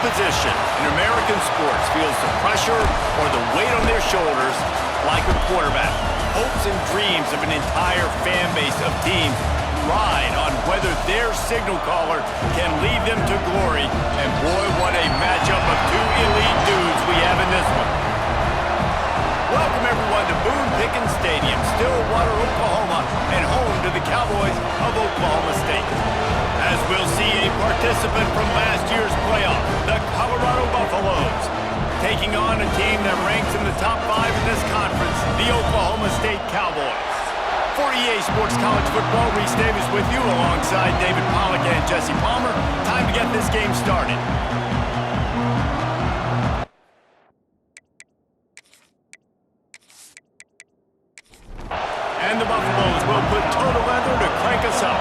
position in American sports feels the pressure or the weight on their shoulders like a quarterback. Hopes and dreams of an entire fan base of teams ride on whether their signal caller can lead them to glory. And boy, what a matchup of two elite dudes we have in this one. Welcome everyone to Boone Pickens Stadium, Stillwater, Oklahoma, and home to the Cowboys of Oklahoma State. As we'll see a participant from last year's playoff, the Colorado Buffaloes, taking on a team that ranks in the top 5 in this conference, the Oklahoma State Cowboys. For EA Sports College Football, Reese Davis with you alongside David Pollack and Jesse Palmer. Time to get this game started. And the Buffaloes will put total leather to crank us up.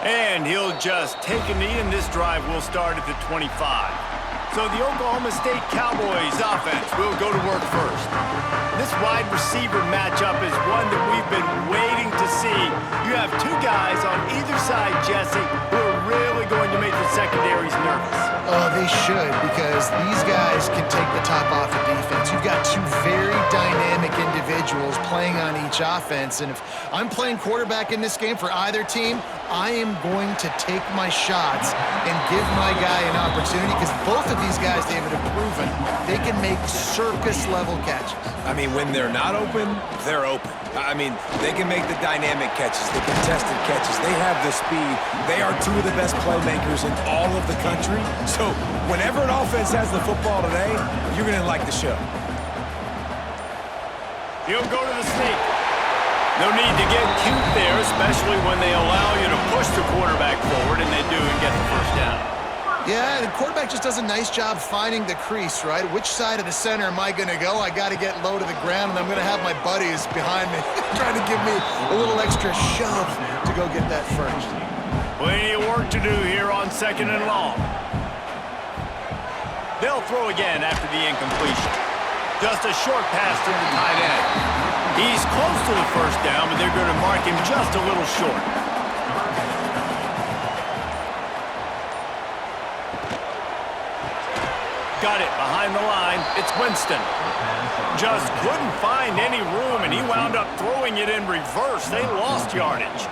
And he'll just take a knee, and this drive will start at the 25. So the Oklahoma State Cowboys offense will go to work first. This wide receiver matchup is one that we've been waiting to see. You have two guys on either side, Jesse, who are really going to make the secondaries nervous. Oh, they should, because these guys can take the top off of defense. You've got two very dynamic individuals playing on each offense, and if I'm playing quarterback in this game for either team, I am going to take my shots and give my guy an opportunity, because both of these guys, David, have proven they can make circus-level catches. I mean, when they're not open, they're open. I mean, they can make the dynamic catches, the contested catches. They have the speed. They are two of the best playmakers in all of the country. So whenever an offense has the football today, you're going to like the show. He'll go to the sneak. No need to get cute there, especially when they allow you to push the quarterback forward, and they do and get the first down. Yeah, the quarterback just does a nice job finding the crease, right? Which side of the center am I going to go? I got to get low to the ground, and I'm going to have my buddies behind me trying to give me a little extra shove to go get that first. Plenty of work to do here on 2nd and long. They'll throw again after the incompletion. Just a short pass to the tight end. He's close to the first down, but they're going to mark him just a little short. Got it behind the line. It's Winston. Just couldn't find any room, and he wound up throwing it in reverse. They lost yardage.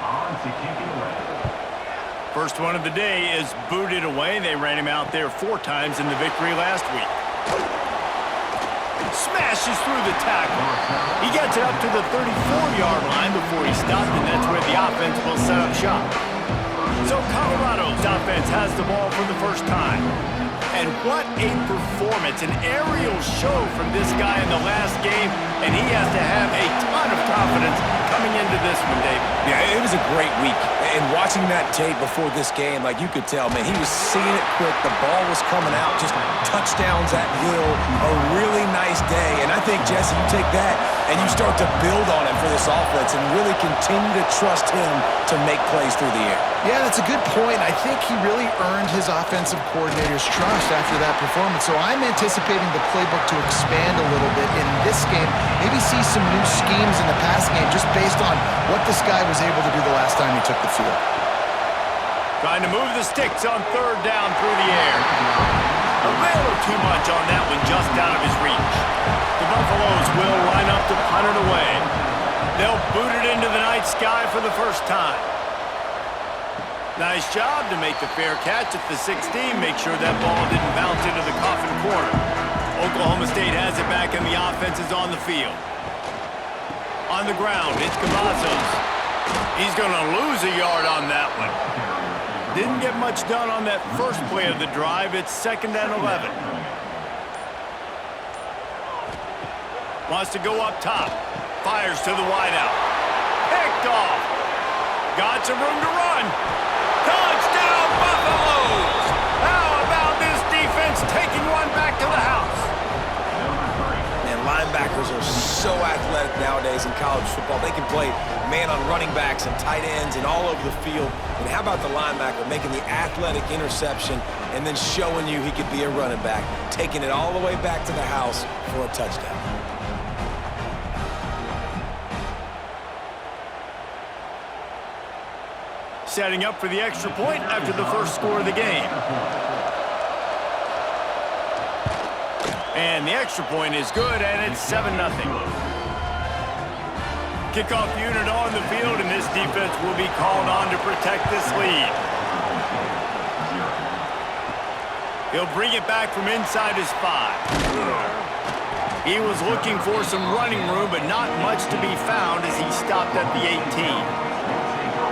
First one of the day is booted away. They ran him out there 4 times in the victory last week. Smashes through the tackle. He gets it up to the 34-yard line before he stopped, and that's where the offense will set up shop. So Colorado's offense has the ball for the first time. And what a performance, an aerial show from this guy in the last game, and he has to have a ton of confidence coming into this one, David. Yeah, it was a great week. And watching that tape before this game, like, you could tell, man, he was seeing it quick. The ball was coming out, just touchdowns at will. A really nice day. And I think, Jesse, you take that and you start to build on it for this offense and really continue to trust him to make plays through the air. Yeah, that's a good point. I think he really earned his offensive coordinator's trust after that performance. So I'm anticipating the playbook to expand a little bit in this game. Maybe see some new schemes in the passing game just based on what this guy was able to do the last time he took the field. Trying to move the sticks on 3rd down through the air. A little too much on that one, just out of his reach. The Buffaloes will line up to punt it away. They'll boot it into the night sky for the first time. Nice job to make the fair catch at the 16. Make sure that ball didn't bounce into the coffin corner. Oklahoma State has it back, and the offense is on the field. On the ground, it's Cavazos. He's going to lose a yard on that one. Didn't get much done on that first play of the drive. It's 2nd and 11. Wants to go up top. Fires to the wideout. Picked off. Got some room to run. Touchdown, Buffaloes! How about this defense taking one back to the house? And linebackers are so athletic nowadays in college football. They can play man on running backs and tight ends and all over the field. And how about the linebacker making the athletic interception and then showing you he could be a running back, taking it all the way back to the house for a touchdown. Setting up for the extra point after the first score of the game. And the extra point is good, and it's 7-0. Kickoff unit on the field, and this defense will be called on to protect this lead. He'll bring it back from inside his 5. He was looking for some running room, but not much to be found as he stopped at the 18.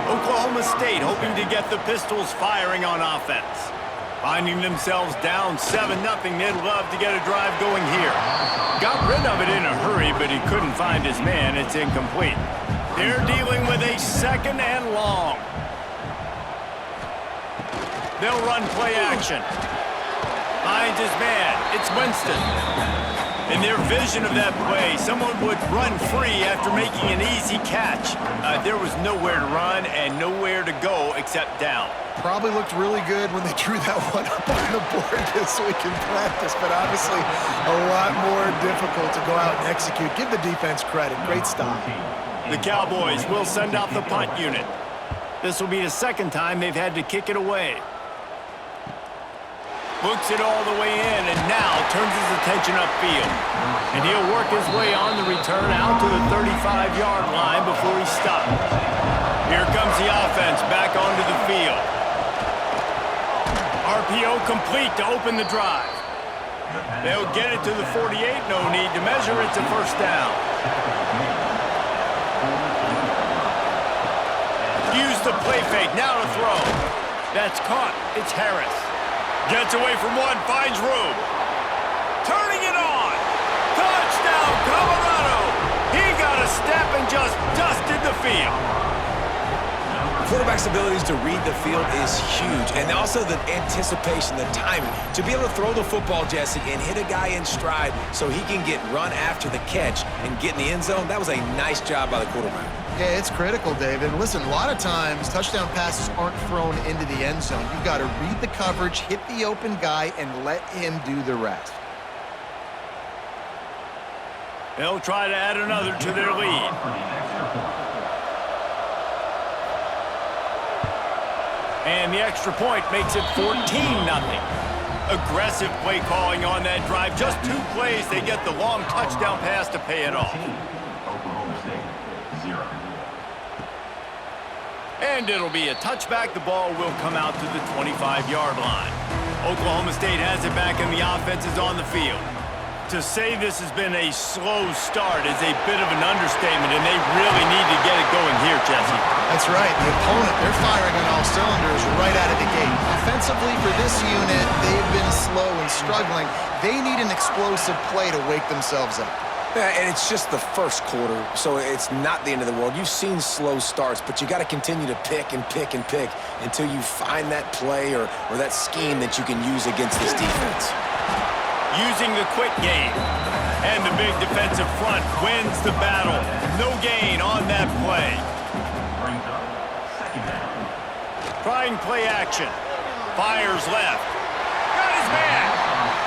Oklahoma State hoping to get the Pistols firing on offense. Finding themselves down 7-0, they'd love to get a drive going here. Got rid of it in a hurry, but he couldn't find his man. It's incomplete. They're dealing with a 2nd and long. They'll run play action. Finds his man. It's Winston. In their vision of that play, someone would run free after making an easy catch. There was nowhere to run and nowhere to go except down. Probably looked really good when they drew that one up on the board this week in practice, but obviously a lot more difficult to go out and execute. Give the defense credit. Great stop. The Cowboys will send out the punt unit. This will be the 2nd time they've had to kick it away. Books it all the way in, and now turns his attention upfield. And he'll work his way on the return out to the 35-yard line before he stops. Here comes the offense back onto the field. RPO complete to open the drive. They'll get it to the 48, no need to measure. It's a first down. Use the play fake, now to throw. That's caught. It's Harris. Gets away from one, finds room. Turning it on. Touchdown, Colorado. He got a step and just dusted the field. Quarterback's abilities to read the field is huge, and also the anticipation, the timing. To be able to throw the football, Jesse, and hit a guy in stride so he can get run after the catch and get in the end zone, that was a nice job by the quarterback. Yeah, it's critical, David. Listen, a lot of times touchdown passes aren't thrown into the end zone. You've got to read the coverage, hit the open guy, and let him do the rest. They'll try to add another to their lead. And the extra point makes it 14-0. Aggressive play calling on that drive. Just 2 plays, they get the long touchdown pass to pay it off. And it'll be a touchback. The ball will come out to the 25-yard line. Oklahoma State has it back, and the offense is on the field. To say this has been a slow start is a bit of an understatement, and they really need to get it going here, Jesse. That's right. The opponent, they're firing on all cylinders right out of the gate. Offensively, for this unit, they've been slow and struggling. They need an explosive play to wake themselves up. Yeah, and it's just the first quarter, so it's not the end of the world. You've seen slow starts, but you got to continue to pick and pick and pick until you find that play or that scheme that you can use against this defense. Using the quick game. And the big defensive front wins the battle. No gain on that play. Trying play action. Fires left. Got his man.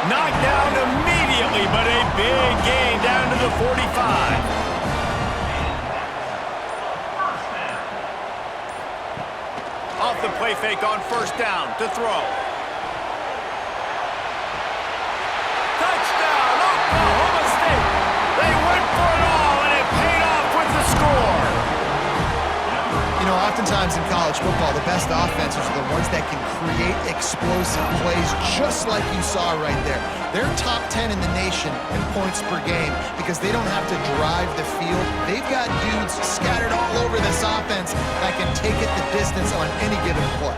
Knocked down immediately, but a big gain down to the 45. Off the play fake on first down to throw. Touchdown, Oklahoma State. They went for it all, and it paid off with the score. You know, oftentimes in college football, the best offenses are the ones that can create explosive plays just like you saw right there. They're top 10 in the nation in points per game because they don't have to drive the field. They've got dudes scattered all over this offense that can take it the distance on any given play.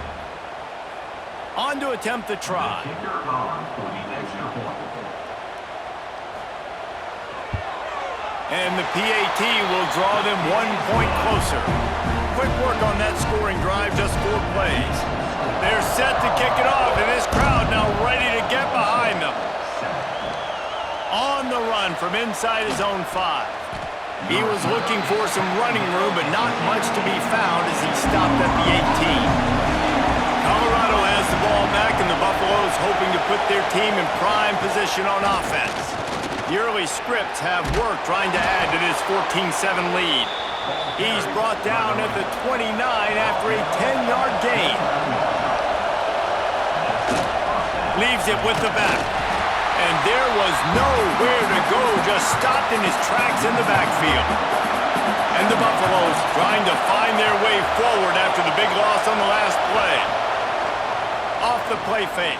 On to attempt the try. And the PAT will draw them 1 point closer. Quick work on that scoring drive, just 4 plays. They're set to kick it off, and this crowd now ready to get behind them. On the run from inside his own 5. He was looking for some running room, but not much to be found as he stopped at the 18. Colorado has the ball back, and the Buffaloes hoping to put their team in prime position on offense. The early scripts have worked trying to add to this 14-7 lead. He's brought down at the 29 after a 10-yard gain. Leaves it with the back. And there was nowhere to go, just stopped in his tracks in the backfield. And the Buffaloes trying to find their way forward after the big loss on the last play. Off the play fake.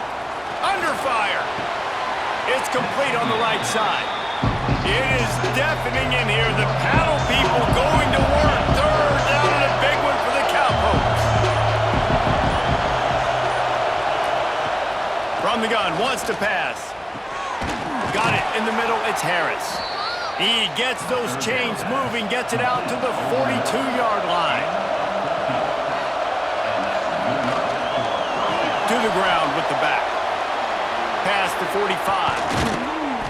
Under fire. It's complete on the right side. It is deafening in here. The paddle people going to work. Third down and a big one for the Cowpokes. From the gun, wants to pass. Got it in the middle, it's Harris. He gets those chains moving, gets it out to the 42-yard line. To the ground with the back. Past the 45.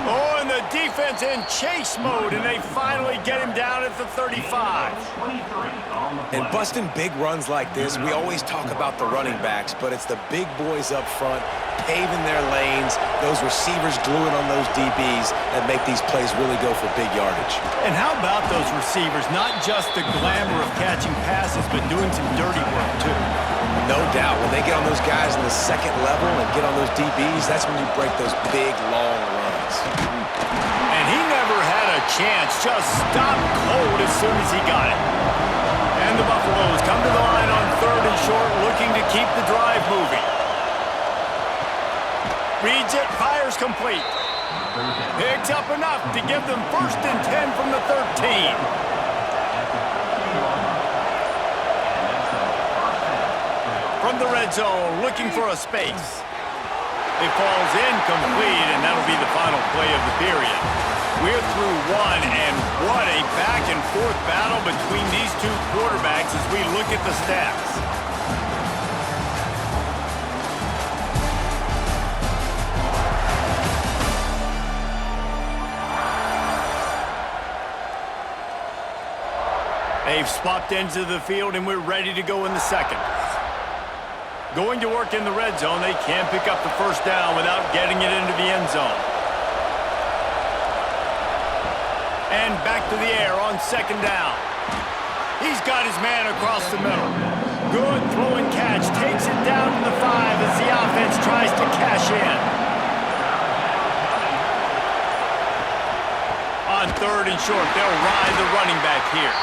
Oh, and the defense in chase mode, and they finally get him down at the 35. And busting big runs like this, we always talk about the running backs, but it's the big boys up front, paving their lanes, those receivers gluing on those DBs that make these plays really go for big yardage. And how about those receivers? Not just the glamour of catching passes, but doing some dirty work, too. No doubt. When they get on those guys in the second level and get on those DBs, that's when you break those big, long runs. And he never had a chance. Just stopped cold as soon as he got it. And the Buffaloes come to the line on 3rd and short, looking to keep the drive moving. Reads it, fires complete. Picks up enough to give them 1st and 10 from the 13. From the red zone, looking for a space. It falls incomplete, and that'll be the final play of the period. We're through one, and what a back-and-forth battle between these two quarterbacks as we look at the stats. They've swapped ends of the field, and we're ready to go in the second. Going to work in the red zone, they can't pick up the 1st down without getting it into the end zone. And back to the air on 2nd down. He's got his man across the middle. Good throw and catch. Takes it down to the 5 as the offense tries to cash in. On 3rd and short, they'll ride the running back here.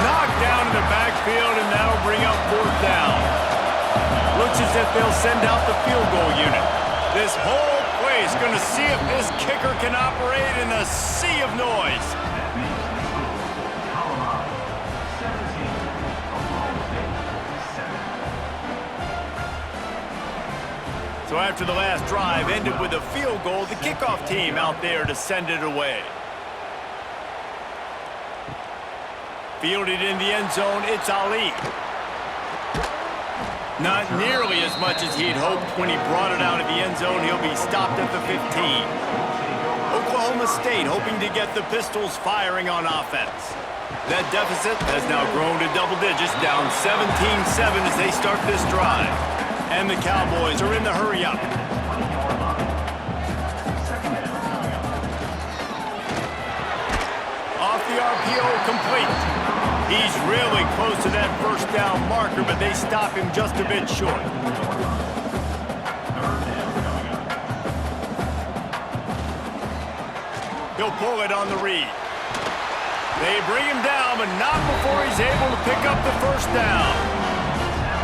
Knocked down in the backfield, and that'll bring up 4th down. Looks as if they'll send out the field goal unit. This whole play is going to see if this kicker can operate in a sea of noise. So after the last drive ended with a field goal, the kickoff team out there to send it away. Fielded in the end zone, it's Ali. Not nearly as much as he'd hoped when he brought it out of the end zone. He'll be stopped at the 15. Oklahoma State hoping to get the Pistols firing on offense. That deficit has now grown to double digits, down 17-7 as they start this drive. And the Cowboys are in the hurry-up. Off the RPO, complete. He's really close to that 1st down marker, but they stop him just a bit short. He'll pull it on the read. They bring him down, but not before he's able to pick up the 1st down.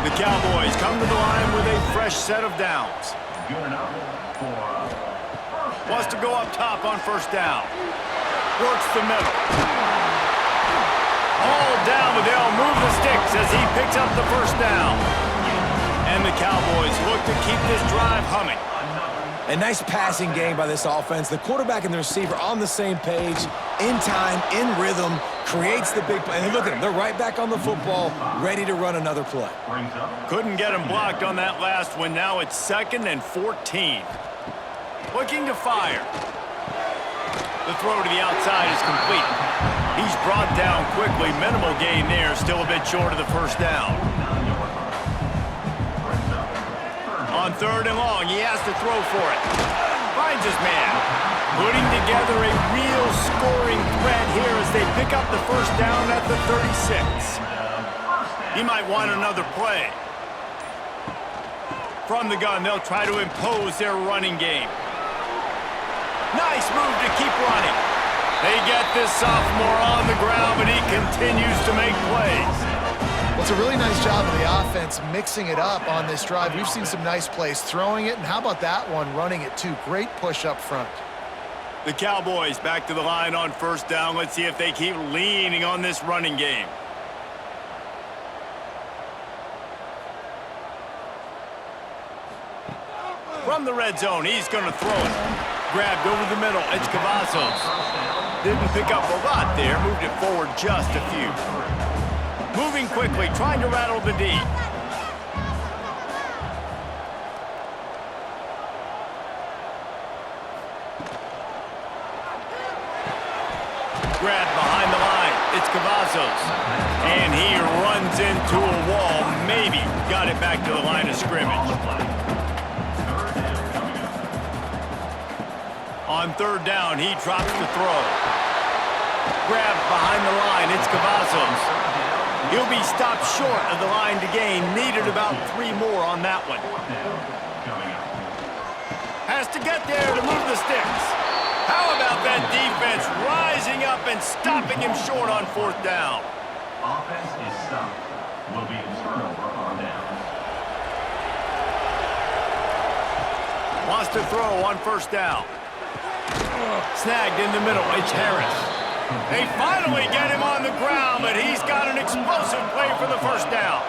The Cowboys come to the line with a fresh set of downs. Wants to go up top on 1st down. Works the middle. All down, but they'll move the sticks as he picks up the 1st down. And the Cowboys look to keep this drive humming. A nice passing game by this offense. The quarterback and the receiver on the same page, in time, in rhythm, creates the big play. And look at them, they're right back on the football, ready to run another play. Couldn't get him blocked on that last one. Now it's 2nd and 14. Looking to fire. The throw to the outside is complete. He's brought down quickly. Minimal gain there. Still a bit short of the 1st down. On 3rd and long, he has to throw for it. finds his man. Putting together a real scoring threat here as they pick up the first down at the 36. He might want another play. From the gun, they'll try to impose their running game. Nice move to keep running. They get this sophomore on the ground, but he continues to make plays. Well, it's a really nice job of the offense mixing it up on this drive. We've seen some nice plays throwing it, and how about that one running it too? Great push up front. The Cowboys back to the line on first down. Let's see if they keep leaning on this running game. From the red zone, he's going to throw it. Grabbed over the middle, it's Cavazos. Didn't pick up a lot there, moved it forward just a few. Moving quickly, trying to rattle the D. Grabbed behind the line, it's Cavazos. And he runs into a wall, maybe got it back to the line of scrimmage. On third down, he drops the throw. Grabbed behind the line, it's Cavazos. He'll be stopped short of the line to gain. Needed about 3 more on that one. Has to get there to move the sticks. How about that defense rising up and stopping him short on fourth down? Offense is stopped. Will be a turnover on down. Wants to throw on first down. Snagged in the middle, it's Harris. They finally get him on the ground, but he's got an explosive play for the first down.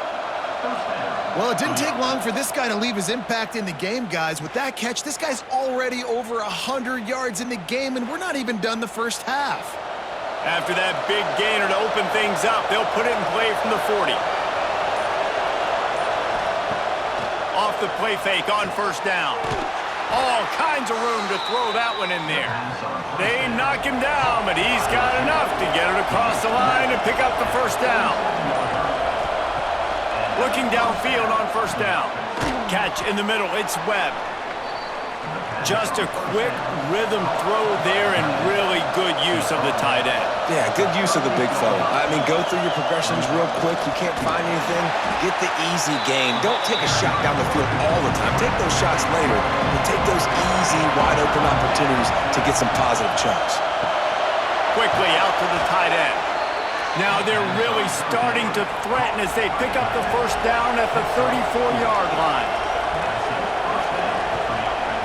Well, it didn't take long for this guy to leave his impact in the game, guys. With that catch, this guy's already over 100 yards in the game, and we're not even done the first half. After that big gainer to open things up, they'll put it in play from the 40. Off the play fake on first down. All kinds of room to throw that one in there. They knock him down, but he's got enough to get it across the line and pick up the first down. Looking downfield on first down. Catch in the middle, it's Webb. Just a quick rhythm throw there and really good use of the tight end. Yeah, good use of the big fella. I mean, go through your progressions real quick. You can't find anything. Get the easy gain. Don't take a shot down the field all the time. Take those shots later, but take those easy, wide-open opportunities to get some positive chunks. Quickly out to the tight end. Now they're really starting to threaten as they pick up the first down at the 34-yard line.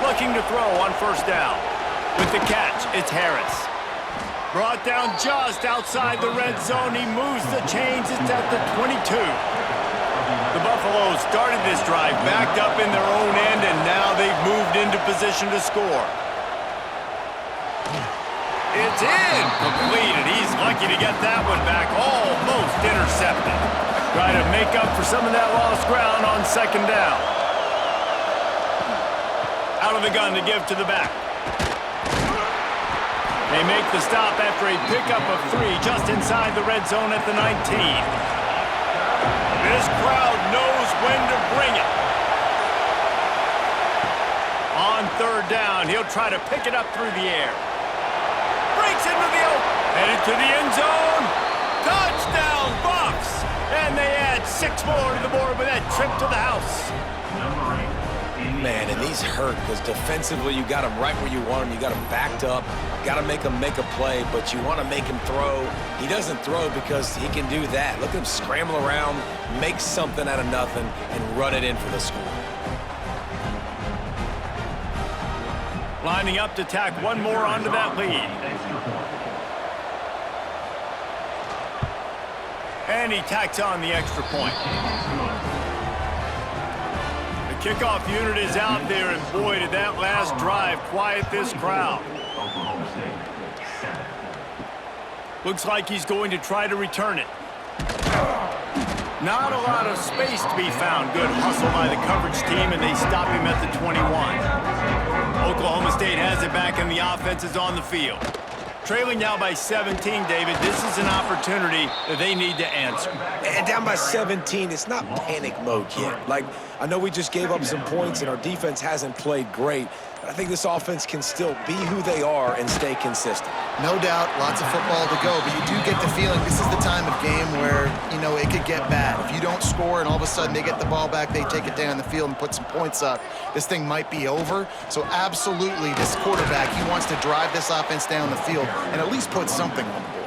Looking to throw on first down. With the catch, it's Harris. Brought down just outside the red zone. He moves the chains. It's at the 22. The Buffaloes started this drive backed up in their own end, and now they've moved into position to score. It's in. Completed. He's lucky to get that one back. Almost intercepted. Try to make up for some of that lost ground on second down. Out of the gun to give to the back. They make the stop after a pickup of 3 just inside the red zone at the 19. This crowd knows when to bring it. On third down, he'll try to pick it up through the air. Breaks into the open. Headed to the end zone. Touchdown, Buffs! And they add 6 more to the board with that trip to the house. Man, and these hurt because defensively you got him right where you want him. You got him backed up. Got to make him make a play, but you want to make him throw. He doesn't throw because he can do that. Look at him scramble around, make something out of nothing, and run it in for the score. Lining up to tack one more onto that lead. And he tacks on the extra point. Kickoff unit is out there, and boy, did that last drive quiet this crowd. Looks like he's going to try to return it. Not a lot of space to be found. Good hustle by the coverage team, and they stop him at the 21. Oklahoma State has it back, and the offense is on the field. Trailing now by 17, David. This is an opportunity that they need to answer. And down by 17, it's not panic mode yet. Like, I know we just gave up some points and our defense hasn't played great, but I think this offense can still be who they are and stay consistent. No doubt, lots of football to go, but you do get the feeling this is the time of game where, you know, it could get bad. If you don't score and all of a sudden they get the ball back, they take it down the field and put some points up, this thing might be over. So absolutely, this quarterback, he wants to drive this offense down the field and at least put something on the board.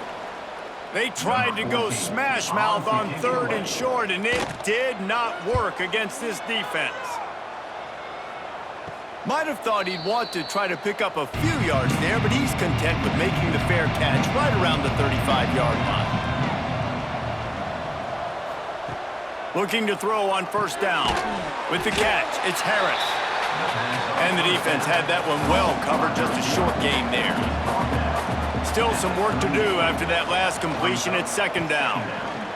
They tried to go smash mouth on 3rd and short, and it did not work against this defense. Might have thought he'd want to try to pick up a few yards there, but he's content with making the fair catch right around the 35-yard line. Looking to throw on 1st down. With the catch, it's Harris. And the defense had that one well covered, just a short gain there. Still some work to do after that last completion at 2nd down.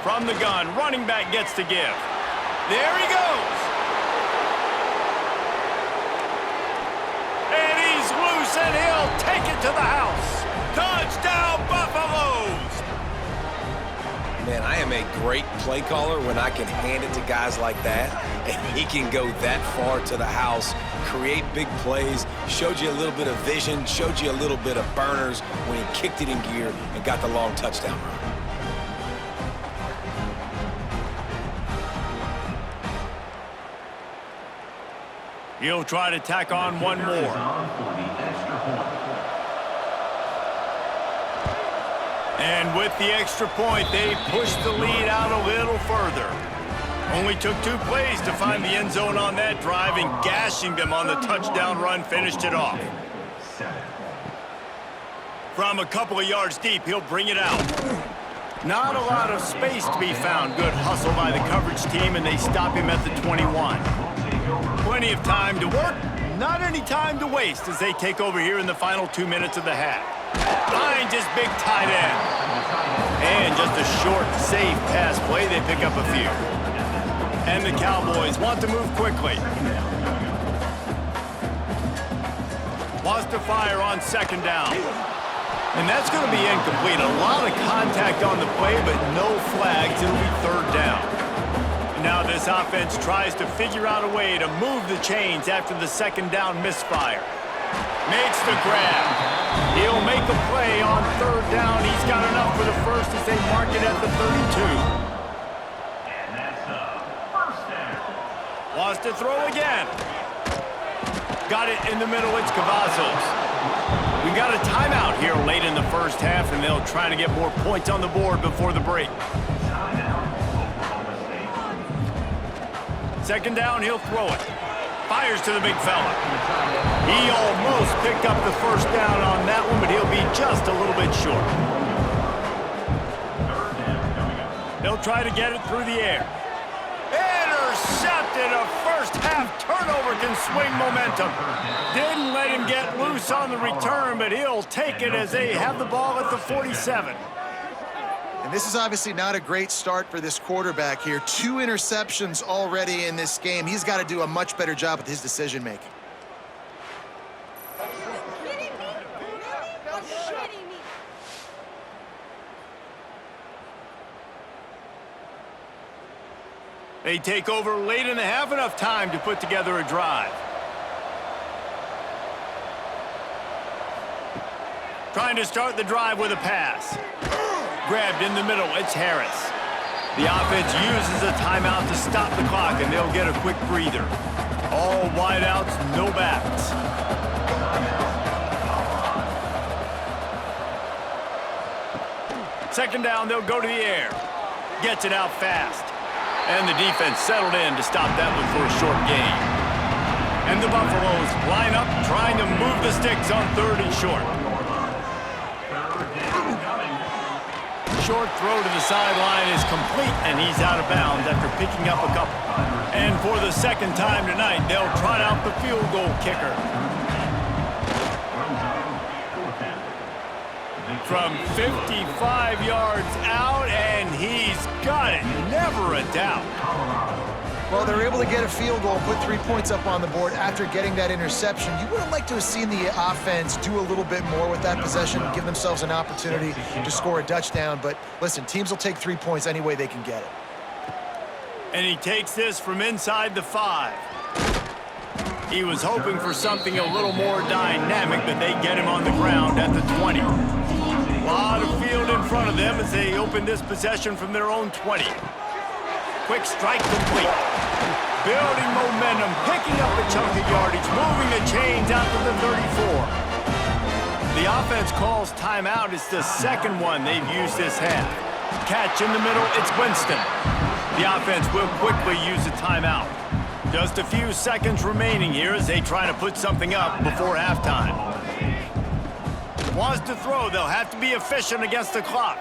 From the gun, running back gets to give. There he goes! And he's loose, and he'll take it to the house. Touchdown, Buffaloes! Man, I am a great play caller when I can hand it to guys like that, and he can go that far to the house, create big plays, showed you a little bit of vision, showed you a little bit of burners when he kicked it in gear and got the long touchdown run. He'll try to tack on one more. And with the extra point, they pushed the lead out a little further. Only took 2 plays to find the end zone on that drive, and gashing them on the touchdown run finished it off. From a couple of yards deep, he'll bring it out. Not a lot of space to be found. Good hustle by the coverage team, and they stop him at the 21. Plenty of time to work, not any time to waste as they take over here in the final 2 minutes of the half. Finds his big tight end. And just a short, safe pass play, they pick up a few. And the Cowboys want to move quickly. Wants to fire on 2nd down. And that's going to be incomplete. A lot of contact on the play, but no flags. It'll be 3rd down. Now this offense tries to figure out a way to move the chains after the 2nd down misfire. Makes the grab. He'll make a play on 3rd down. He's got enough for the first as they mark it at the 32. And that's the 1st down. Wants to throw again. Got it in the middle. It's Cavazos. We got a timeout here late in the 1st half, and they'll try to get more points on the board before the break. 2nd down, he'll throw it. Fires to the big fella. He almost picked up the 1st down on that one, but he'll be just a little bit short. They'll try to get it through the air. Intercepted. A 1st half turnover can swing momentum. Didn't let him get loose on the return, but he'll take it as they have the ball at the 47. And this is obviously not a great start for this quarterback here. 2 interceptions already in this game. He's got to do a much better job with his decision-making. They take over late in the half, enough time to put together a drive. Trying to start the drive with a pass. Grabbed in the middle, it's Harris. The offense uses a timeout to stop the clock, and they'll get a quick breather. All wideouts, no backs. Second down, they'll go to the air. Gets it out fast. And the defense settled in to stop that one for a short gain. And the Buffaloes line up, trying to move the sticks on 3rd and short. Short throw to the sideline is complete, and he's out of bounds after picking up a couple. And for the 2nd time tonight, they'll trot out the field goal kicker. From 55 yards out, and he's got it. Never a doubt. Well, they're able to get a field goal, put 3 points up on the board after getting that interception. You would have liked to have seen the offense do a little bit more with that possession, give themselves an opportunity to score a touchdown. But listen, teams will take 3 points any way they can get it. And he takes this from inside the 5. He was hoping for something a little more dynamic, but they get him on the ground at the 20. A lot of field in front of them as they open this possession from their own 20. Quick strike complete. Building momentum, picking up a chunk of yardage, moving the chains out to the 34. The offense calls timeout. It's the second one they've used this half. Catch in the middle, it's Winston. The offense will quickly use a timeout. Just a few seconds remaining here as they try to put something up before halftime. Wants to throw, they'll have to be efficient against the clock.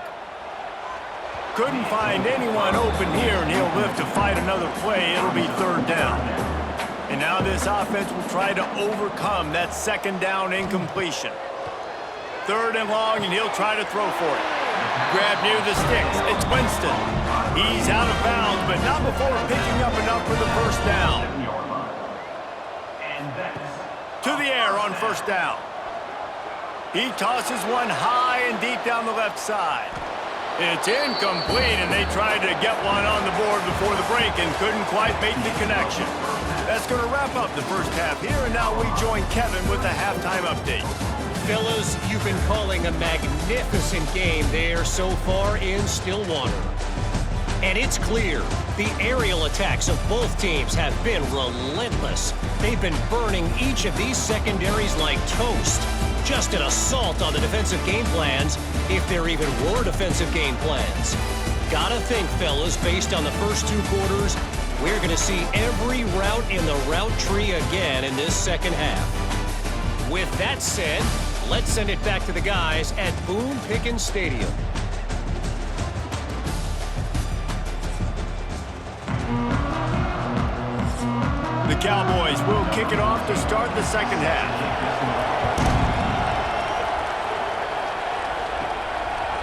Couldn't find anyone open here, and he'll live to fight another play. It'll be third down. And now this offense will try to overcome that second down incompletion. Third and long, and he'll try to throw for it. Grab near the sticks. It's Winston. He's out of bounds, but not before picking up enough for the first down. To the air on first down. He tosses one high and deep down the left side. It's incomplete, and they tried to get one on the board before the break and couldn't quite make the connection. That's going to wrap up the first half here, and now we join Kevin with a halftime update. Fellas, you've been calling a magnificent game there so far in Stillwater. And it's clear, the aerial attacks of both teams have been relentless. They've been burning each of these secondaries like toast. Just an assault on the defensive game plans, if there even were defensive game plans. Gotta think, fellas, based on the first 2 quarters, we're gonna see every route in the route tree again in this second half. With that said, let's send it back to the guys at Boone Pickens Stadium. The Cowboys will kick it off to start the second half.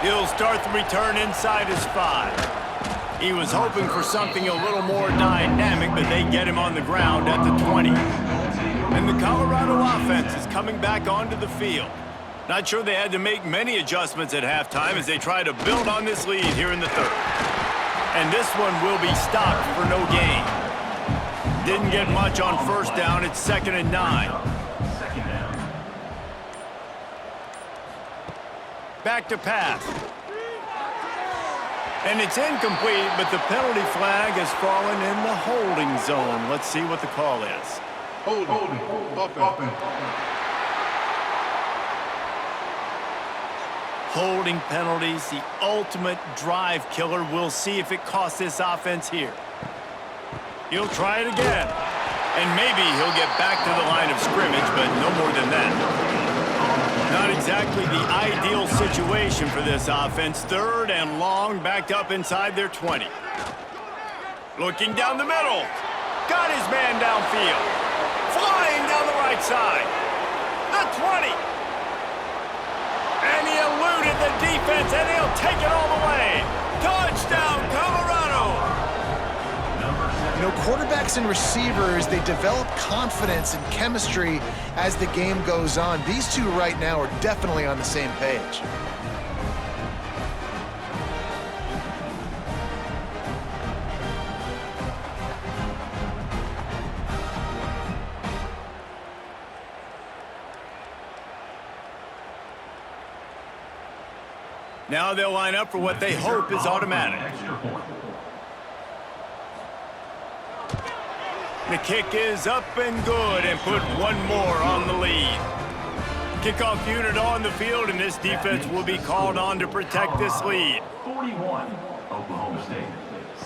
He'll start the return inside his 5. He was hoping for something a little more dynamic, but they get him on the ground at the 20. And the Colorado offense is coming back onto the field. Not sure they had to make many adjustments at halftime as they try to build on this lead here in the third. And this one will be stopped for no gain. Didn't get much on first down. It's 2nd and 9. Back to pass. And it's incomplete, but the penalty flag has fallen in the holding zone. Let's see what the call is. Holding. Holding penalties, the ultimate drive killer. We'll see if it costs this offense here. He'll try it again. And maybe he'll get back to the line of scrimmage, but no more than that. Not exactly the ideal situation for this offense. Third and long, backed up inside their 20. Looking down the middle. Got his man downfield. Flying down the right side. The 20. And he eluded the defense, and he'll take it all the way. Touchdown, Colorado. You know, quarterbacks and receivers, they develop confidence and chemistry as the game goes on. These two right now are definitely on the same page. Now they'll line up for what they hope is automatic. The kick is up and good, and put one more on the lead. Kickoff unit on the field, and this defense will be called on to protect this lead. 41, Oklahoma State,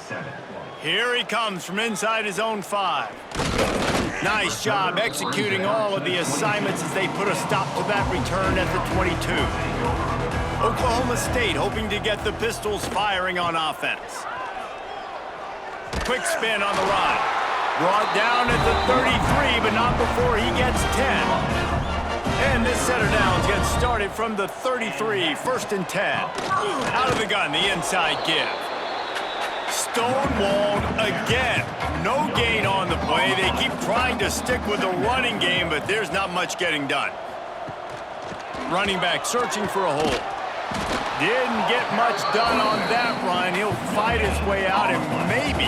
7. Here he comes from inside his own 5. Nice job executing all of the assignments as they put a stop to that return at the 22. Oklahoma State hoping to get the Pistols firing on offense. Quick spin on the run. Brought down at the 33, but not before he gets 10. And this set of downs gets started from the 33, 1st and 10. Out of the gun, the inside give. stonewalled again. No gain on the play. They keep trying to stick with the running game, but there's not much getting done. Running back searching for a hole. Didn't get much done on that run. He'll fight his way out and maybe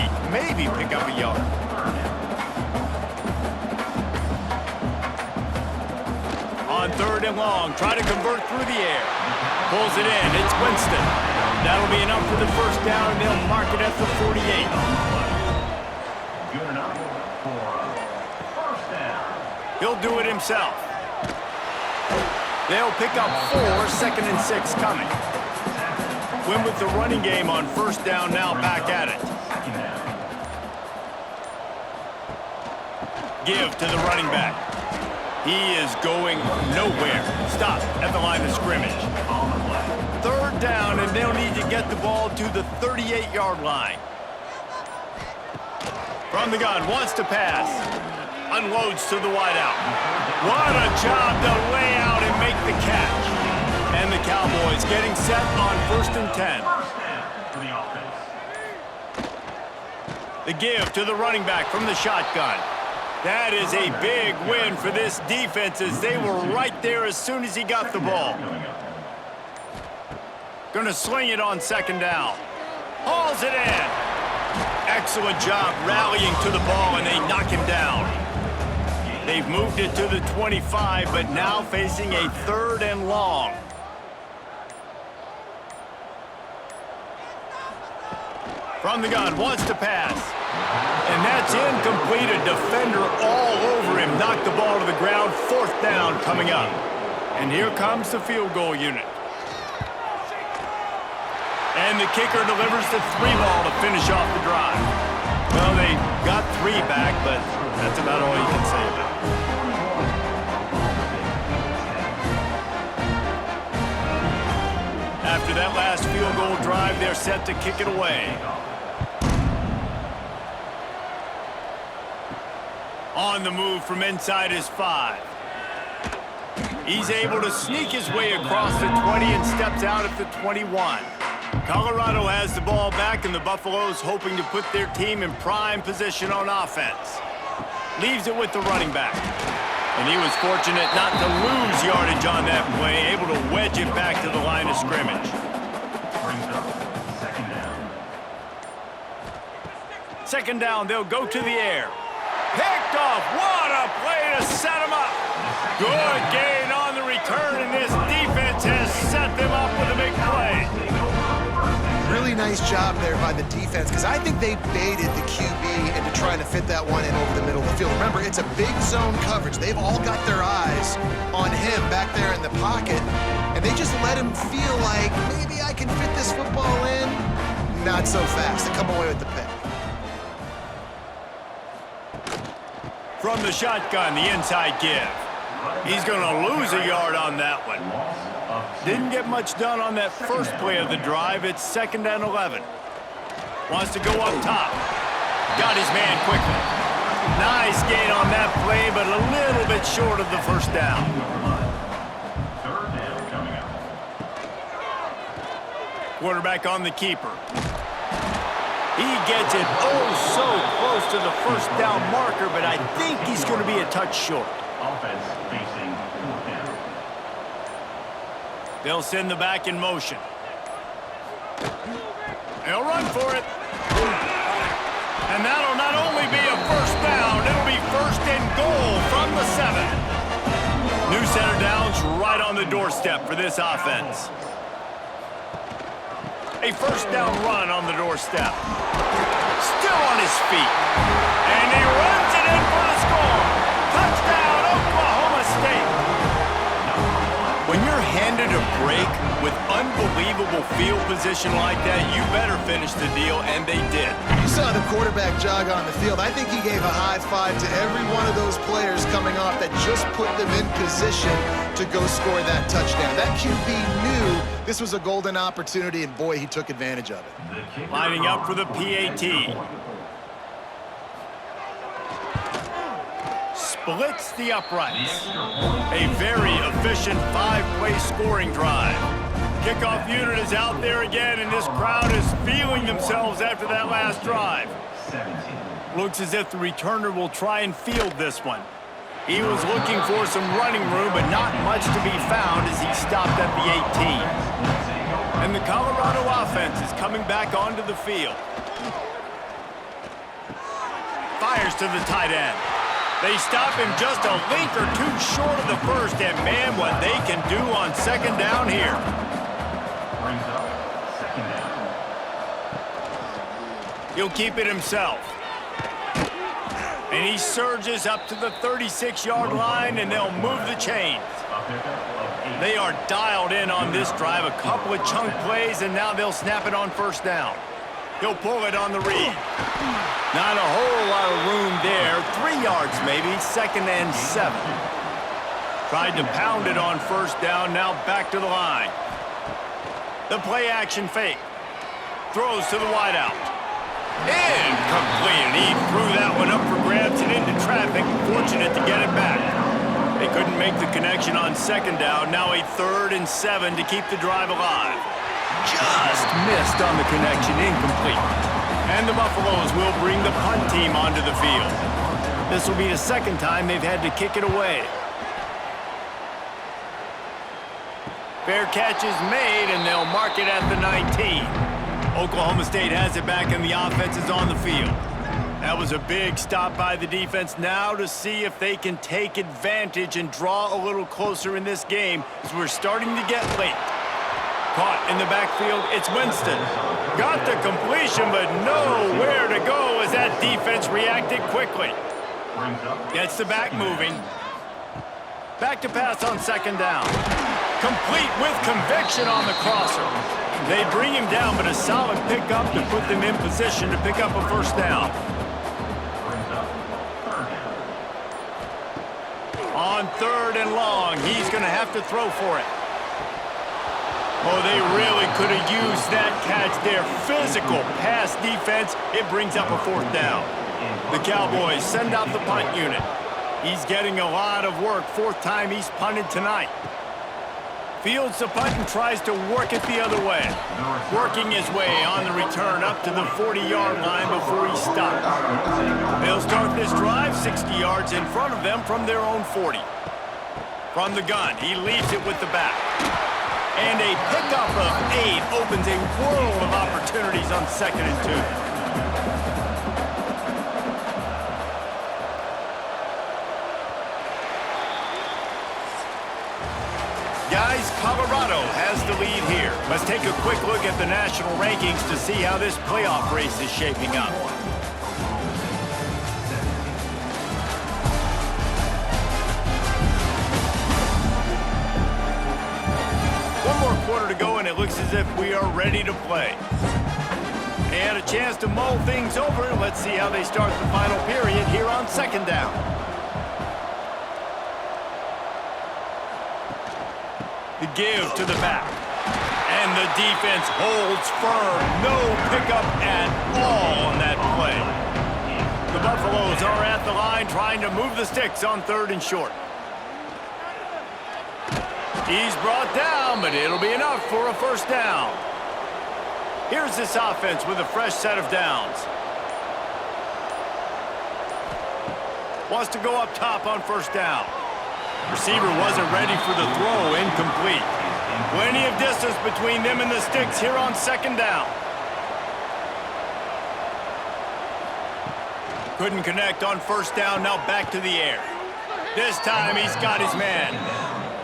pick up a yard. On 3rd and long, try to convert through the air. Pulls it in. It's Winston. That'll be enough for the first down, and they'll mark it at the 48. Good enough for a first down. He'll do it himself. They'll pick up 4, 2nd and 6 coming. Win with the running game on 1st down, now back at it. Give to the running back. He is going nowhere. Stop at the line of scrimmage. 3rd down, and they'll need to get the ball to the 38-yard line. From the gun, wants to pass. Unloads to the wideout. What a job to lay out and make the catch. And the Cowboys getting set on 1st and 10. The give to the running back from the shotgun. That is a big win for this defense as they were right there as soon as he got the ball. Gonna sling it on 2nd down. Hauls it in. Excellent job rallying to the ball, and they knock him down. They've moved it to the 25, but now facing a 3rd and long. From the gun, wants to pass. And that's incomplete. A defender all over him. Knocked the ball to the ground. 4th down coming up. And here comes the field goal unit. And the kicker delivers the 3-ball to finish off the drive. Well, they got 3 back, but that's about all you can say about it. After that last field goal drive, they're set to kick it away. On the move from inside his 5. He's able to sneak his way across the 20 and steps out at the 21. Colorado has the ball back, and the Buffaloes hoping to put their team in prime position on offense. Leaves it with the running back. And he was fortunate not to lose yardage on that play, able to wedge it back to the line of scrimmage. Brings up 2nd down. 2nd down, they'll go to the air. Picked off. What a play to set him up. Good gain on the return, and this defense has set them up with a big play. Really nice job there by the defense, because I think they baited the QB into trying to fit that one in over the middle of the field. Remember, it's a big zone coverage. They've all got their eyes on him back there in the pocket, and they just let him feel like, maybe I can fit this football in. Not so fast. They come away with the pick. From the shotgun, the inside give. He's going to lose a yard on that one. Didn't get much done on that first play of the drive. It's 2nd and 11. Wants to go up top. Got his man quickly. Nice gain on that play, but a little bit short of the 1st down. 3rd down coming up. Quarterback on the keeper. He gets it so close to the 1st down marker, but I think he's going to be a touch short. Offense facing 4th down. They'll send the back in motion. They'll run for it. And that'll not only be a 1st down, it'll be 1st and goal from the 7. New center downs right on the doorstep for this offense. A 1st down run on the doorstep. Still on his feet. And he runs it in for the score. Touchdown, Oklahoma State. When you're handed a break with unbelievable field position like that, you better finish the deal, and they did. You saw the quarterback jog on the field. I think he gave a high five to every one of those players coming off that just put them in position to go score that touchdown. That QB knew this was a golden opportunity, and boy, he took advantage of it. Lining up for the PAT. Splits the uprights. A very efficient 5-play scoring drive. Kickoff unit is out there again, and this crowd is feeling themselves after that last drive. 17. Looks as if the returner will try and field this one. He was looking for some running room, but not much to be found as he stopped at the 18. And the Colorado offense is coming back onto the field. Fires to the tight end. They stop him just a link or two short of the first, and man, what they can do on second down here. Brings up second down. He'll keep it himself. And he surges up to the 36-yard line, and they'll move the chains. A pickup of 8. They are dialed in on this drive. A couple of chunk plays, and now they'll snap it on first down. He'll pull it on the read. Not a whole lot of room there. 3 yards maybe, 2nd and 7. Tried to pound it on first down, now back to the line. The play action fake. Throws to the wideout. Incomplete. He threw that one up for grabs and into traffic. Fortunate to get it back. They couldn't make the connection on second down. Now a 3rd and 7 to keep the drive alive. Just missed on the connection. Incomplete. And the Buffaloes will bring the punt team onto the field. This will be the 2nd time they've had to kick it away. Fair catch is made, and they'll mark it at the 19. Oklahoma State has it back, and the offense is on the field. That was a big stop by the defense. Now to see if they can take advantage and draw a little closer in this game as we're starting to get late. Caught in the backfield, it's Winston. Got the completion, but nowhere to go as that defense reacted quickly. Brings up Gets the back moving. Back to pass on second down. Complete with conviction on the crosser. They bring him down, but a solid pickup to put them in position to pick up a first down. brings up 3rd down. On 3rd and long, he's going to have to throw for it. Oh, they really could have used that catch there. Physical pass defense. It brings up a 4th down. The Cowboys send out the punt unit. He's getting a lot of work. 4th time he's punted tonight. Fields the punt and tries to work it the other way. Working his way on the return up to the 40-yard line before he stops. They'll start this drive 60 yards in front of them from their own 40. From the gun, he leaves it with the back. And a pickup of 8 opens a world of opportunities on 2nd and 2. Guys, Colorado has the lead here. Let's take a quick look at the national rankings to see how this playoff race is shaping up. One more quarter to go, and it looks as if we are ready to play. They had a chance to mull things over. Let's see how they start the final period here on second down. The give to the back. And the defense holds firm. No pickup at all on that play. The Buffaloes are at the line trying to move the sticks on 3rd and short. He's brought down, but it'll be enough for a first down. Here's this offense with a fresh set of downs. Wants to go up top on first down. Receiver wasn't ready for the throw, incomplete. Plenty of distance between them and the sticks here on second down. Couldn't connect on first down, now back to the air. This time he's got his man.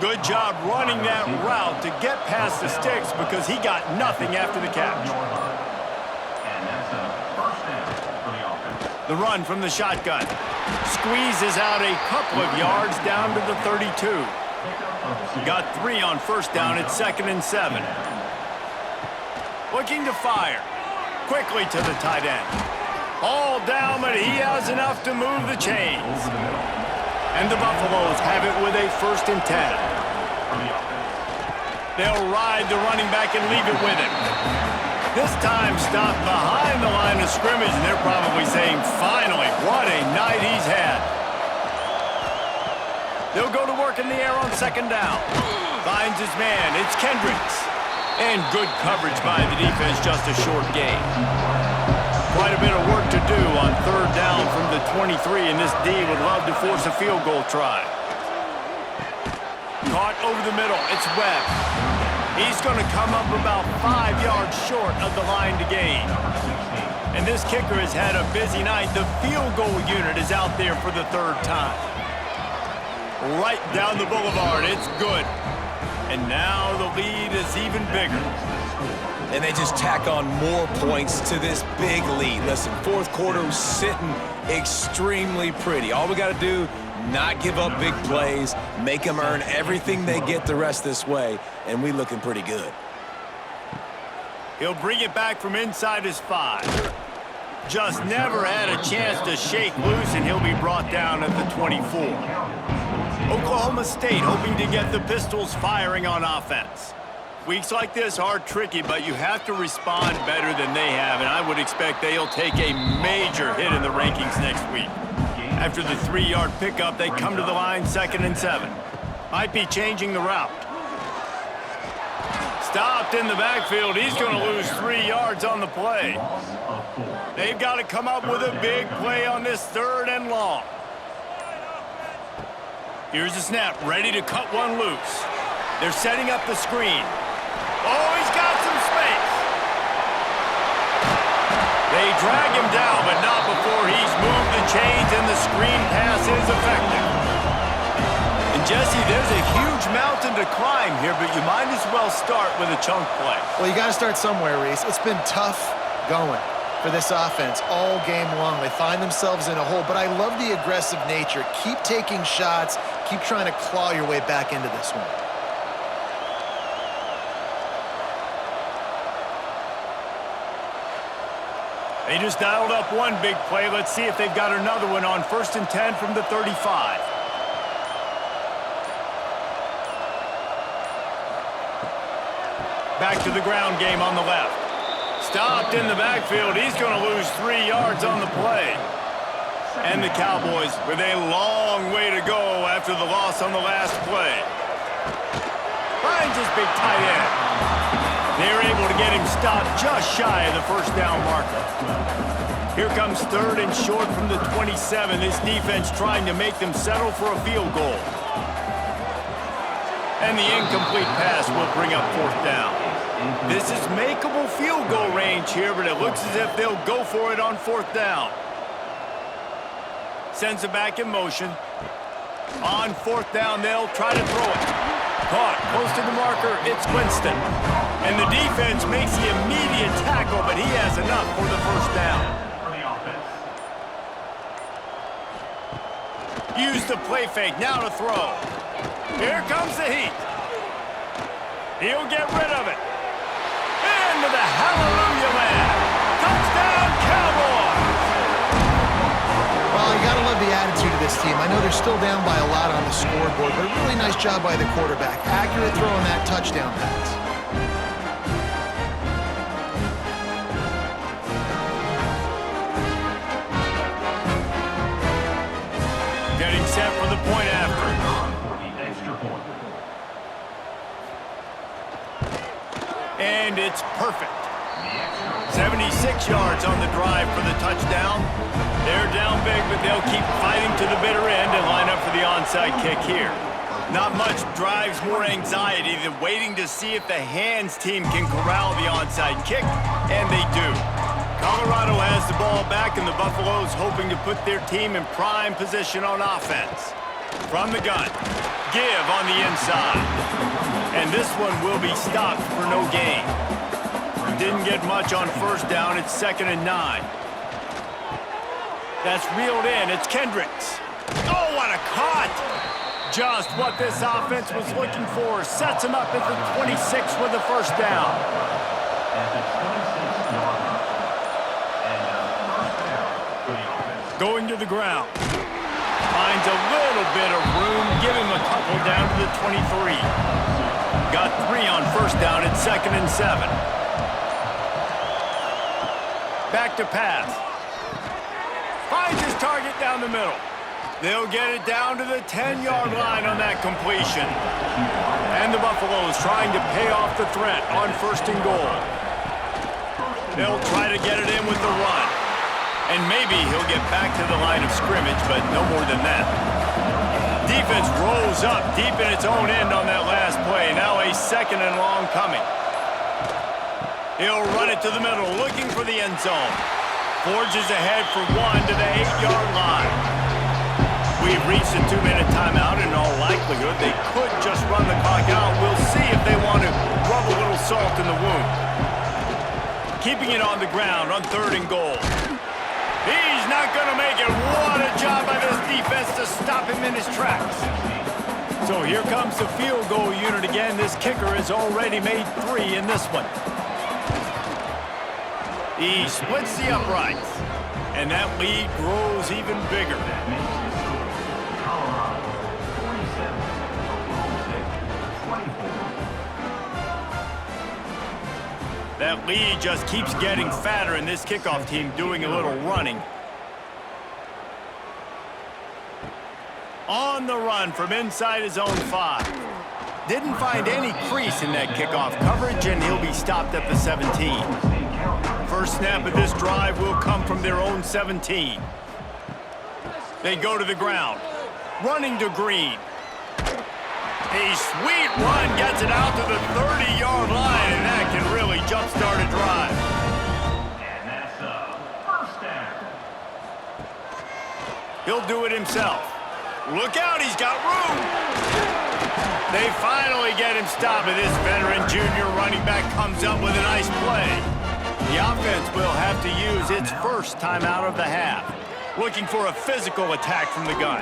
Good job running that route to get past the sticks because he got nothing after the catch. And that's a first down for the offense. The run from the shotgun. Squeezes out a couple of yards down to the 32. Got 3 on first down at 2nd and 7. Looking to fire. Quickly to the tight end. All down, but he has enough to move the chains. And the Buffaloes have it with a 1st and 10. They'll ride the running back and leave it with him. This time stopped behind the line of scrimmage, and they're probably saying, finally, what a night he's had. They'll go to work in the air on second down. Finds his man. It's Kendricks. And good coverage by the defense, just a short gain. Quite a bit of work to do on third down from the 23, and this D would love to force a field goal try. Caught over the middle. It's Webb. He's going to come up about 5 yards short of the line to gain. And this kicker has had a busy night. The field goal unit is out there for the third time. Right down the boulevard. It's good. And now the lead is even bigger. And they just tack on more points to this big lead. Listen, fourth quarter was sitting extremely pretty. All we got to do, not give up big plays, make them earn everything they get the rest this way, and we looking pretty good. He'll bring it back from inside his 5. Just never had a chance to shake loose, and he'll be brought down at the 24. Oklahoma State hoping to get the Pistols firing on offense. Weeks like this are tricky, but you have to respond better than they have, and I would expect they'll take a major hit in the rankings next week. After the 3-yard pickup, they come to the line 2nd and 7. Might be changing the route. Stopped in the backfield. He's going to lose 3 yards on the play. They've got to come up with a big play on this 3rd and long. Here's the snap, ready to cut one loose. They're setting up the screen. Oh, he's got some space. They drag him down, but not before he's moved the chains and the screen pass is effective. And Jesse, there's a huge mountain to climb here, but you might as well start with a chunk play. Well, you got to start somewhere, Reese. It's been tough going for this offense all game long. They find themselves in a hole, but I love the aggressive nature. Keep taking shots. Keep trying to claw your way back into this one. They just dialed up one big play. Let's see if they've got another one on 1st and 10 from the 35. Back to the ground game on the left. Stopped in the backfield. He's going to lose 3 yards on the play. And the Cowboys with a long way to go after the loss on the last play. Finds his big tight end. They're able to get him stopped just shy of the 1st down marker. Here comes 3rd and short from the 27. This defense trying to make them settle for a field goal. And the incomplete pass will bring up 4th down. This is makeable field goal range here, but it looks as if they'll go for it on 4th down. Sends it back in motion. On 4th down, they'll try to throw it. Caught close to the marker, it's Winston. And the defense makes the immediate tackle, but he has enough for the 1st down. Use the play fake, now to throw. Here comes the heat. He'll get rid of it. Into the hallelujah land. Touchdown, Cowboys! Well, you got to love the attitude of this team. I know they're still down by a lot on the scoreboard, but a really nice job by the quarterback. Accurate throw on that touchdown pass. Getting set for the point after. 4 And it's perfect. 76 yards on the drive for the touchdown. They're down big, but they'll keep fighting to the bitter end and line up for the onside kick here. Not much drives more anxiety than waiting to see if the hands team can corral the onside kick, and they do. Colorado has the ball back, and the Buffaloes hoping to put their team in prime position on offense. From the gun, give on the inside. And this one will be stopped for no gain. Didn't get much on 1st down. It's 2nd and 9. That's reeled in. It's Kendricks. Oh, what a caught! Just what this offense was looking for. Sets him up at the 26 with the 1st down. At the 26-yard line. And first down for the offense. Going to the ground. Finds a little bit of room. Give him a couple down to the 23. Got 3 on 1st down. It's 2nd and 7. Back to pass. Finds his target down the middle. They'll get it down to the 10-yard line on that completion. And the Buffaloes trying to pay off the threat on 1st and goal. They'll try to get it in with the run. And maybe he'll get back to the line of scrimmage, but no more than that. Defense rolls up deep in its own end on that last play. Now a 2nd and long coming. He'll run it to the middle, looking for the end zone. Forges ahead for 1 to the 8-yard line. We've reached a 2-minute timeout, and in all likelihood, they could just run the clock out. We'll see if they want to rub a little salt in the wound. Keeping it on the ground on 3rd and goal. He's not going to make it. What a job by this defense to stop him in his tracks. So here comes the field goal unit again. This kicker has already made 3 in this one. He splits the uprights, and that lead grows even bigger. That lead just keeps getting fatter, and this kickoff team doing a little running. On the run from inside his own 5. Didn't find any crease in that kickoff coverage, and he'll be stopped at the 17. First snap of this drive will come from their own 17. They go to the ground. Running to Green. A sweet run gets it out to the 30-yard line, and that can really jumpstart a drive. And that's a 1st down. He'll do it himself. Look out, he's got room. They finally get him stopped, and this veteran junior running back comes up with a nice play. The offense will have to use its first timeout of the half. Looking for a physical attack from the gun.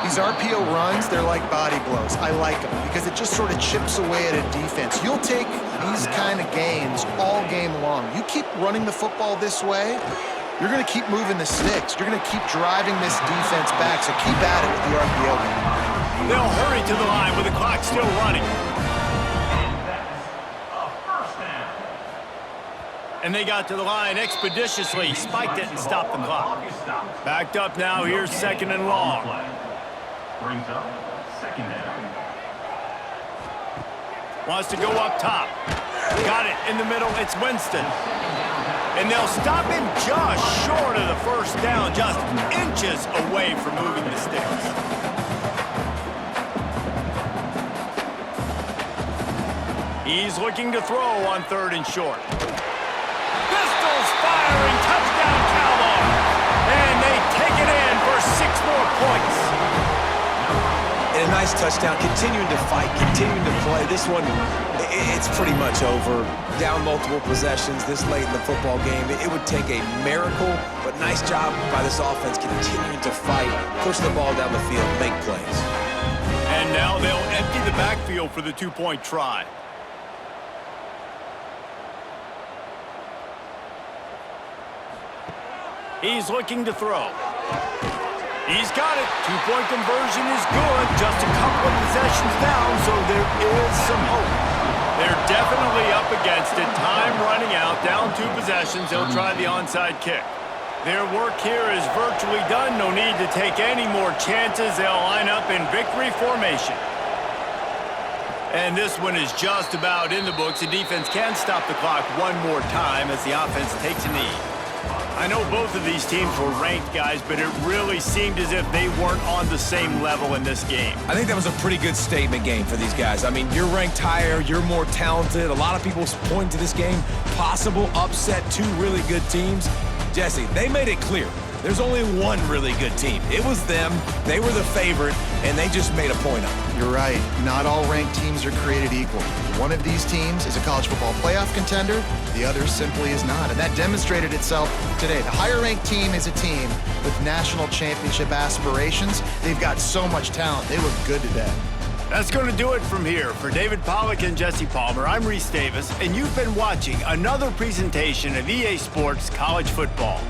These RPO runs, they're like body blows. I like them because it just sort of chips away at a defense. You'll take these kind of gains all game long. You keep running the football this way, you're going to keep moving the sticks. You're going to keep driving this defense back, so keep at it with the RPO game. They'll hurry to the line with the clock still running. And they got to the line expeditiously, spiked it and stopped the clock. Backed up now, here's 2nd and long. Brings up 2nd down. Wants to go up top. Got it in the middle, it's Winston. And they'll stop him just short of the 1st down, just inches away from moving the sticks. He's looking to throw on 3rd and short. Pistols firing, touchdown Cowboys. And they take it in for 6 more points. And a nice touchdown, continuing to fight, continuing to play. This one, it's pretty much over. Down multiple possessions this late in the football game. It would take a miracle, but nice job by this offense continuing to fight, push the ball down the field, make plays. And now they'll empty the backfield for the 2-point try. He's looking to throw. He's got it. 2-point conversion is good. Just a couple of possessions down, so there is some hope. They're definitely up against it. Time running out. Down 2 possessions. They'll try the onside kick. Their work here is virtually done. No need to take any more chances. They'll line up in victory formation. And this one is just about in the books. The defense can stop the clock one more time as the offense takes a knee. I know both of these teams were ranked, guys, but it really seemed as if they weren't on the same level in this game. I think that was a pretty good statement game for these guys. I mean, you're ranked higher, you're more talented. A lot of people point to this game, possible upset, 2 really good teams. Jesse, they made it clear. There's only one really good team. It was them. They were the favorite, and they just made a point of it. You're right. Not all ranked teams are created equal. One of these teams is a college football playoff contender. The other simply is not, and that demonstrated itself today. The higher-ranked team is a team with national championship aspirations. They've got so much talent. They look good today. That's going to do it from here. For David Pollack and Jesse Palmer, I'm Reese Davis, and you've been watching another presentation of EA Sports College Football.